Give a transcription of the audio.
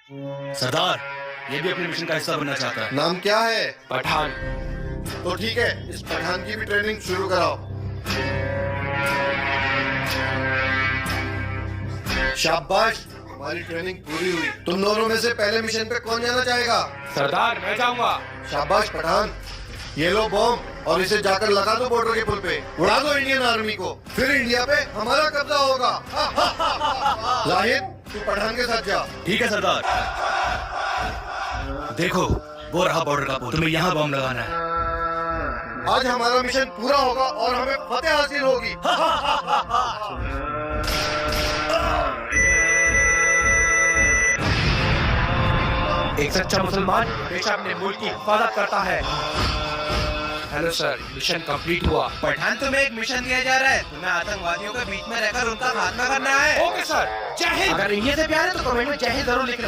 सरदार, ये भी अपने मिशन का हिस्सा बनना चाहता है। नाम क्या है? पठान। तो ठीक है, इस पठान की भी ट्रेनिंग शुरू कराओ। शाबाश, हमारी ट्रेनिंग पूरी हुई। तुम दोनों में से पहले मिशन पे कौन जाना चाहेगा? सरदार मैं जाऊंगा। शाबाश पठान, ये लो बॉम्ब और इसे जाकर लगा दो बॉर्डर के पुल पे। उड़ा दो इंडियन आर्मी को, फिर इंडिया पे हमारा कब्जा होगा। जाहिद, तू पठान के साथ जा। ठीक है सरदार। देखो, वो रहा बॉर्डर का पुल। तुम्हें यहाँ बॉम्ब लगाना है। आज हमारा मिशन पूरा होगा और हमें फतेह हासिल होगी। एक सच्चा मुसलमान हमेशा अपने मुल्क की हिफाजत करता है। हेलो सर, मिशन कंप्लीट हुआ। पठान, तुम्हें एक मिशन दिया जा रहा है। तुम्हें आतंकवादियों के बीच में रहकर उनका खात्मा करना है। ओके सर, जय हिंद। अगर इंडिया से प्यार है तो कमेंट में जय हिंद जरूर लिखना।